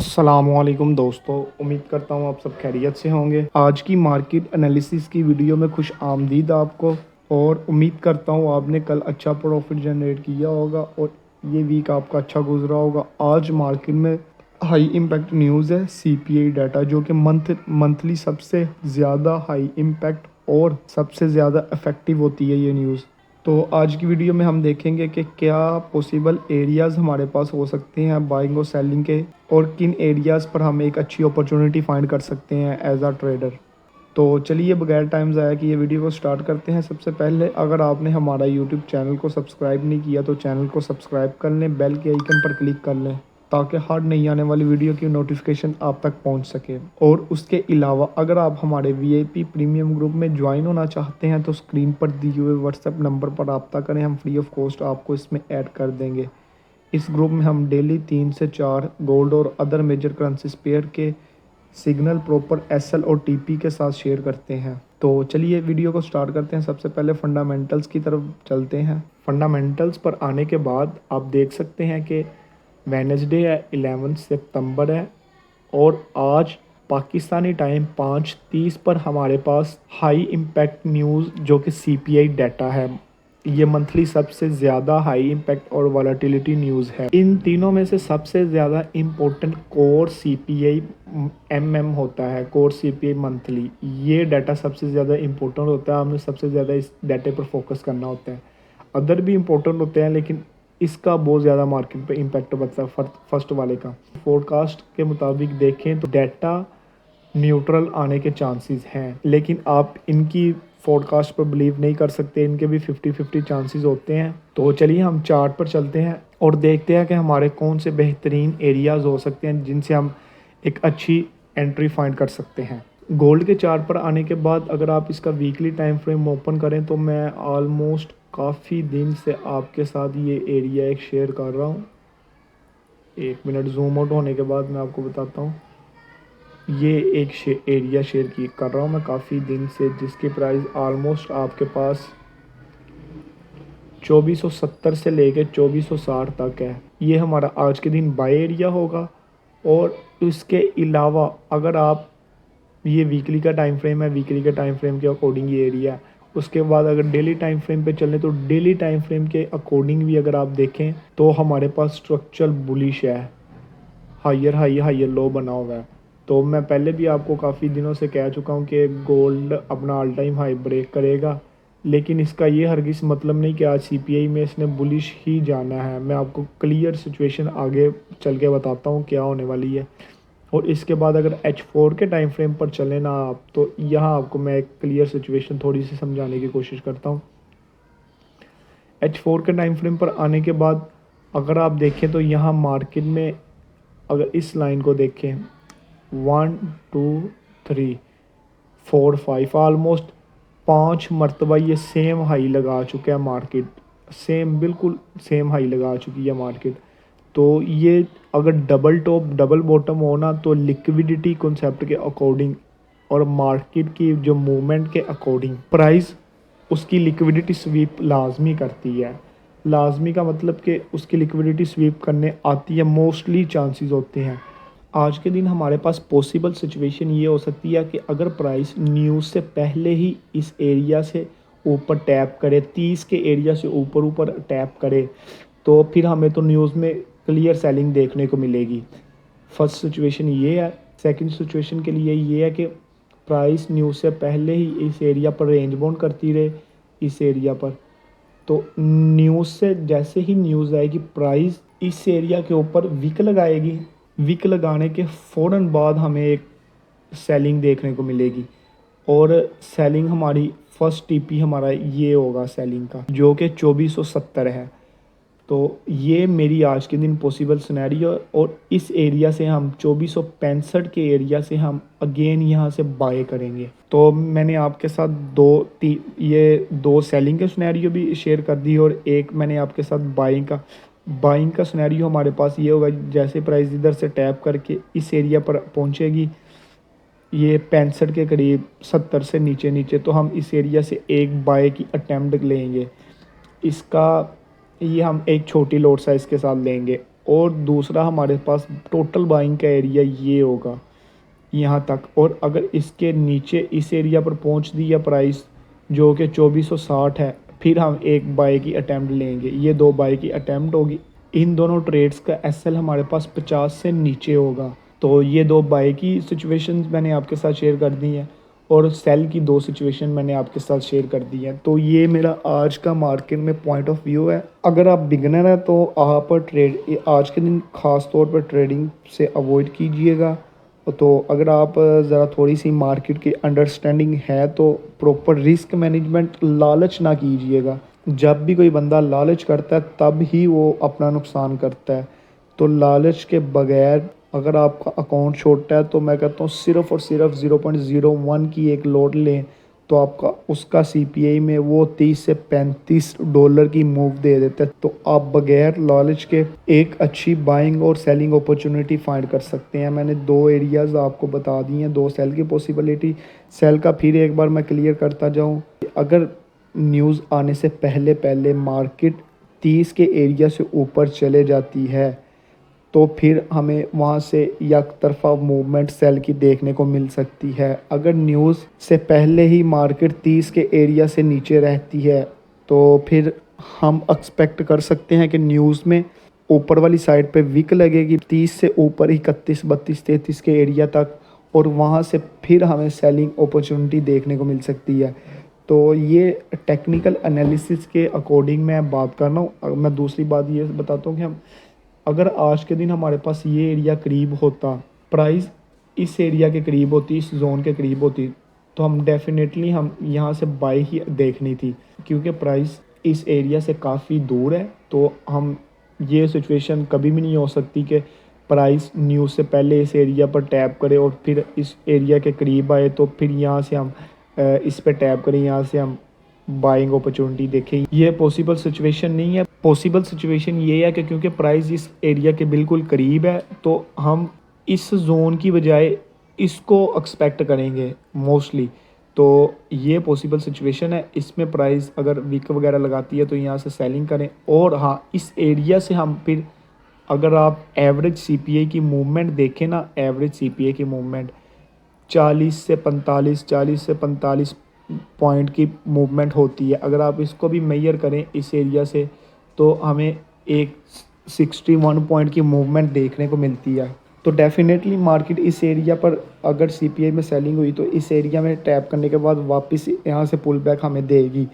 अस्सलामुअलैकुम दोस्तों, उम्मीद करता हूँ आप सब खैरियत से होंगे। आज की मार्केट एनालिसिस की वीडियो में खुश आमदीद आपको। और उम्मीद करता हूँ आपने कल अच्छा प्रॉफिट जनरेट किया होगा और ये वीक आपका अच्छा गुजरा होगा। आज मार्केट में हाई इम्पैक्ट न्यूज़ है सीपीआई डाटा, जो कि मंथली सबसे ज़्यादा हाई इम्पैक्ट और सबसे ज़्यादा इफ़ेक्टिव होती है ये न्यूज़। तो आज की वीडियो में हम देखेंगे कि क्या पॉसिबल एरियाज़ हमारे पास हो सकते हैं बाइंग और सेलिंग के, और किन एरियाज़ पर हम एक अच्छी अपॉर्चुनिटी फाइंड कर सकते हैं एज अ ट्रेडर। तो चलिए बगैर टाइम ज़ाया कि ये वीडियो को स्टार्ट करते हैं। सबसे पहले अगर आपने हमारा यूट्यूब चैनल को सब्सक्राइब नहीं किया तो चैनल को सब्सक्राइब कर लें, बेल के आइकन पर क्लिक कर लें ताकि हर नई आने वाली वीडियो की नोटिफिकेशन आप तक पहुंच सके। और उसके अलावा अगर आप हमारे वीआईपी प्रीमियम ग्रुप में ज्वाइन होना चाहते हैं तो स्क्रीन पर दिए हुए व्हाट्सएप नंबर पर रब्ता करें, हम फ्री ऑफ कॉस्ट आपको इसमें ऐड कर देंगे। इस ग्रुप में हम डेली 3 से 4 गोल्ड और अदर मेजर करेंसीज पेयर के सिग्नल प्रॉपर एसएल और टीपी के साथ शेयर करते हैं। तो चलिए वीडियो को स्टार्ट करते हैं। सबसे पहले फंडामेंटल्स की तरफ चलते हैं। फंडामेंटल्स पर आने के बाद आप देख सकते हैं कि वेडनेसडे है, 11 सितंबर है, और आज पाकिस्तानी टाइम 5:30 पर हमारे पास हाई इम्पैक्ट न्यूज़ जो कि सीपीआई डाटा है। ये मंथली सबसे ज़्यादा हाई इम्पैक्ट और वॉलेटिलिटी न्यूज़ है। इन तीनों में से सबसे ज़्यादा इम्पोर्टेंट कोर सीपीआई एमएम होता है, कोर सीपीआई मंथली। ये डाटा सबसे ज़्यादा इम्पोर्टेंट होता है, हमें सबसे ज़्यादा इस डाटे पर फोकस करना होता है। अदर भी इम्पोर्टेंट होते हैं लेकिन इसका बहुत ज़्यादा मार्केट पे इम्पैक्ट बनता है फर्स्ट वाले का। फोरकास्ट के मुताबिक देखें तो डाटा न्यूट्रल आने के चांसेस हैं, लेकिन आप इनकी फोरकास्ट पर बिलीव नहीं कर सकते, इनके भी 50-50 चांसेस होते हैं। तो चलिए हम चार्ट पर चलते हैं और देखते हैं कि हमारे कौन से बेहतरीन एरियाज़ हो सकते हैं जिनसे हम एक अच्छी एंट्री फाइंड कर सकते हैं। गोल्ड के चार्ट पर आने के बाद अगर आप इसका वीकली टाइम फ्रेम ओपन करें तो मैं ऑलमोस्ट काफ़ी दिन से आपके साथ ये एरिया एक शेयर कर रहा हूँ। 1 मिनट जूम आउट होने के बाद मैं आपको बताता हूँ। ये एक एरिया शेयर कर रहा हूँ मैं काफ़ी दिन से, जिसकी प्राइस ऑलमोस्ट आपके पास 2470 से लेकर 2460 तक है। ये हमारा आज के दिन बाय एरिया होगा। और इसके अलावा अगर आप, ये वीकली का टाइम फ्रेम है, वीकली के टाइम फ्रेम के अकॉर्डिंग ये एरिया है। उसके बाद अगर डेली टाइम फ्रेम पे चलें तो डेली टाइम फ्रेम के अकॉर्डिंग भी अगर आप देखें तो हमारे पास स्ट्रक्चरल बुलिश है, हायर हाई हायर लो बना हुआ है। तो मैं पहले भी आपको काफ़ी दिनों से कह चुका हूँ कि गोल्ड अपना ऑल टाइम हाई ब्रेक करेगा, लेकिन इसका ये हरगिज़ मतलब नहीं कि आज सीपीआई में इसने बुलिश ही जाना है। मैं आपको क्लियर सिचुएशन आगे चल के बताता हूँ क्या होने वाली है। और इसके बाद अगर H4 के टाइम फ्रेम पर चले ना आप, तो यहाँ आपको मैं एक क्लियर सिचुएशन थोड़ी सी समझाने की कोशिश करता हूँ। H4 के टाइम फ्रेम पर आने के बाद अगर आप देखें तो यहाँ मार्केट में अगर इस लाइन को देखें 1 2 3 4 5 ऑलमोस्ट 5 मरतबा ये सेम हाई लगा चुका है मार्केट, सेम बिल्कुल सेम हाई लगा चुकी है मार्केट। तो ये अगर डबल टॉप डबल बॉटम हो ना तो लिक्विडिटी कॉन्सेप्ट के अकॉर्डिंग और मार्केट की जो मूवमेंट के अकॉर्डिंग प्राइस उसकी लिक्विडिटी स्वीप लाजमी करती है। लाजमी का मतलब कि उसकी लिक्विडिटी स्वीप करने आती है, मोस्टली चांसेस होते हैं। आज के दिन हमारे पास पॉसिबल सिचुएशन ये हो सकती है कि अगर प्राइस न्यूज़ से पहले ही इस एरिया से ऊपर टैप करे, 30 के एरिया से ऊपर टैप करे, तो फिर हमें तो न्यूज़ में क्लियर सेलिंग देखने को मिलेगी। फर्स्ट सिचुएशन ये है। सेकंड सिचुएशन के लिए ये है कि प्राइस न्यूज़ से पहले ही इस एरिया पर रेंज बाउंड करती रहे, इस एरिया पर। तो न्यूज़ से जैसे ही न्यूज़ आएगी प्राइस इस एरिया के ऊपर विक लगाएगी, विक लगाने के फ़ौरन बाद हमें एक सेलिंग देखने को मिलेगी। और सेलिंग हमारी फर्स्ट टीपी हमारा ये होगा सेलिंग का, जो कि 2470 है। तो ये मेरी आज के दिन पॉसिबल सिनेरियो। और इस एरिया से हम 2465 के एरिया से हम अगेन यहाँ से बाय करेंगे। तो मैंने आपके साथ ये दो सेलिंग के सिनेरियो भी शेयर कर दी और एक मैंने आपके साथ बाइंग का सिनेरियो हमारे पास ये होगा। जैसे प्राइस इधर से टैप करके इस एरिया पर पहुँचेगी, ये 65 के करीब, 70 से नीचे तो हम इस एरिया से एक बाय की अटैम्प्ट लेंगे। इसका ये हम एक छोटी लॉट साइज़ के साथ लेंगे और दूसरा हमारे पास टोटल बाइंग का एरिया ये होगा यहाँ तक। और अगर इसके नीचे इस एरिया पर पहुँच दिया प्राइस जो कि 2460 है, फिर हम एक बाई की अटैम्प्ट लेंगे। ये 2 बाई की अटैम्प्ट होगी। इन दोनों ट्रेड्स का एसएल हमारे पास 50 से नीचे होगा। तो ये 2 बाई की सिचुएशंस मैंने आपके साथ शेयर कर दी हैं और सेल की 2 सिचुएशन मैंने आपके साथ शेयर कर दी हैं। तो ये मेरा आज का मार्केट में पॉइंट ऑफ व्यू है। अगर आप बिगनर हैं तो आप ट्रेड आज के दिन ख़ास तौर पर ट्रेडिंग से अवॉइड कीजिएगा। तो अगर आप ज़रा थोड़ी सी मार्केट की अंडरस्टैंडिंग है तो प्रॉपर रिस्क मैनेजमेंट, लालच ना कीजिएगा। जब भी कोई बंदा लालच करता है तब ही वो अपना नुकसान करता है। तो लालच के बगैर अगर आपका अकाउंट छोटा है तो मैं कहता हूँ सिर्फ़ और सिर्फ 0.01 की एक लॉट लें तो आपका उसका सीपीआई में वो 30 से $35 की मूव दे देता है। तो आप बगैर लालच के एक अच्छी बाइंग और सेलिंग अपॉर्चुनिटी फाइंड कर सकते हैं। मैंने 2 एरियाज़ आपको बता दी हैं, 2 सेल की पॉसिबिलिटी। सेल का फिर एक बार मैं क्लियर करता जाऊँ, अगर न्यूज़ आने से पहले पहले मार्केट 30 के एरिया से ऊपर चले जाती है तो फिर हमें वहाँ से एक तरफा मूवमेंट सेल की देखने को मिल सकती है। अगर न्यूज़ से पहले ही मार्केट 30 के एरिया से नीचे रहती है तो फिर हम एक्सपेक्ट कर सकते हैं कि न्यूज़ में ऊपर वाली साइड पे विक लगेगी 30 से ऊपर 31, 32, 33 के एरिया तक, और वहाँ से फिर हमें सेलिंग अपॉर्चुनिटी देखने को मिल सकती है। तो ये टेक्निकल एनालिसिस के अकॉर्डिंग मैं बात कर रहा हूँ। मैं दूसरी बात ये बताता हूँ कि हम अगर आज के दिन हमारे पास ये एरिया करीब होता, प्राइस इस एरिया के करीब होती, इस जोन के करीब होती, तो हम डेफिनेटली हम यहाँ से बाई ही देखनी थी। क्योंकि प्राइस इस एरिया से काफ़ी दूर है तो हम ये सिचुएशन कभी भी नहीं हो सकती कि प्राइस न्यूज़ से पहले इस एरिया पर टैप करे और फिर इस एरिया के करीब आए तो फिर यहाँ से हम इस पे टैप करें, यहाँ से हम बाइंग अपॉर्चुनिटी देखें। ये पॉसिबल सिचुएशन नहीं है। पॉसिबल सिचुएशन ये है कि क्योंकि प्राइस इस एरिया के बिल्कुल करीब है तो हम इस जोन की बजाय इसको एक्सपेक्ट करेंगे मोस्टली। तो ये पॉसिबल सिचुएशन है। इसमें प्राइस अगर वीक वगैरह लगाती है तो यहाँ से सेलिंग करें। और हाँ, इस एरिया से हम फिर अगर आप एवरेज सीपीआई की मूवमेंट देखें ना, एवरेज सीपीआई की मूवमेंट 40 से 45 पॉइंट की मूवमेंट होती है। अगर आप इसको भी मेजर करें इस एरिया से तो हमें एक 61 पॉइंट की मूवमेंट देखने को मिलती है। तो डेफिनेटली मार्केट इस एरिया पर अगर सीपीआई में सेलिंग हुई तो इस एरिया में टैप करने के बाद वापस यहाँ से पुल बैक हमें देगी।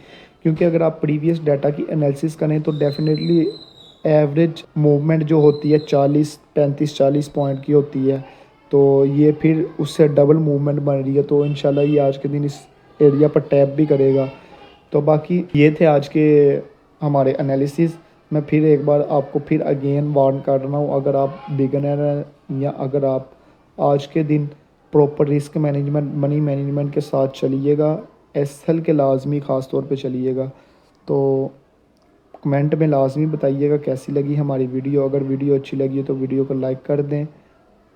क्योंकि अगर आप प्रीवियस डाटा की एनालिसिस करें तो डेफिनेटली एवरेज मूवमेंट जो होती है 40 पॉइंट की होती है। तो ये फिर उससे डबल मूवमेंट बन रही है। तो इंशाल्लाह ये आज के दिन इस एरिया पर टैप भी करेगा। तो बाकी ये थे आज के हमारे एनालिसिस। मैं फिर एक बार आपको फिर अगेन वार्न कर रहा हूँ, अगर आप बिगनर हैं या अगर आप आज के दिन proper risk management, money management के साथ चलिएगा, एसएल के लाजमी ख़ास तौर पे चलिएगा। तो कमेंट में लाजमी बताइएगा कैसी लगी हमारी वीडियो। अगर वीडियो अच्छी लगी तो वीडियो को लाइक कर दें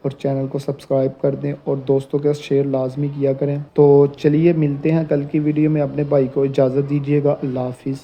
और चैनल को सब्सक्राइब कर दें और दोस्तों के साथ शेयर लाजमी किया करें। तो चलिए मिलते हैं कल की वीडियो में। अपने भाई को इजाज़त दीजिएगा। अल्लाह हाफिज़।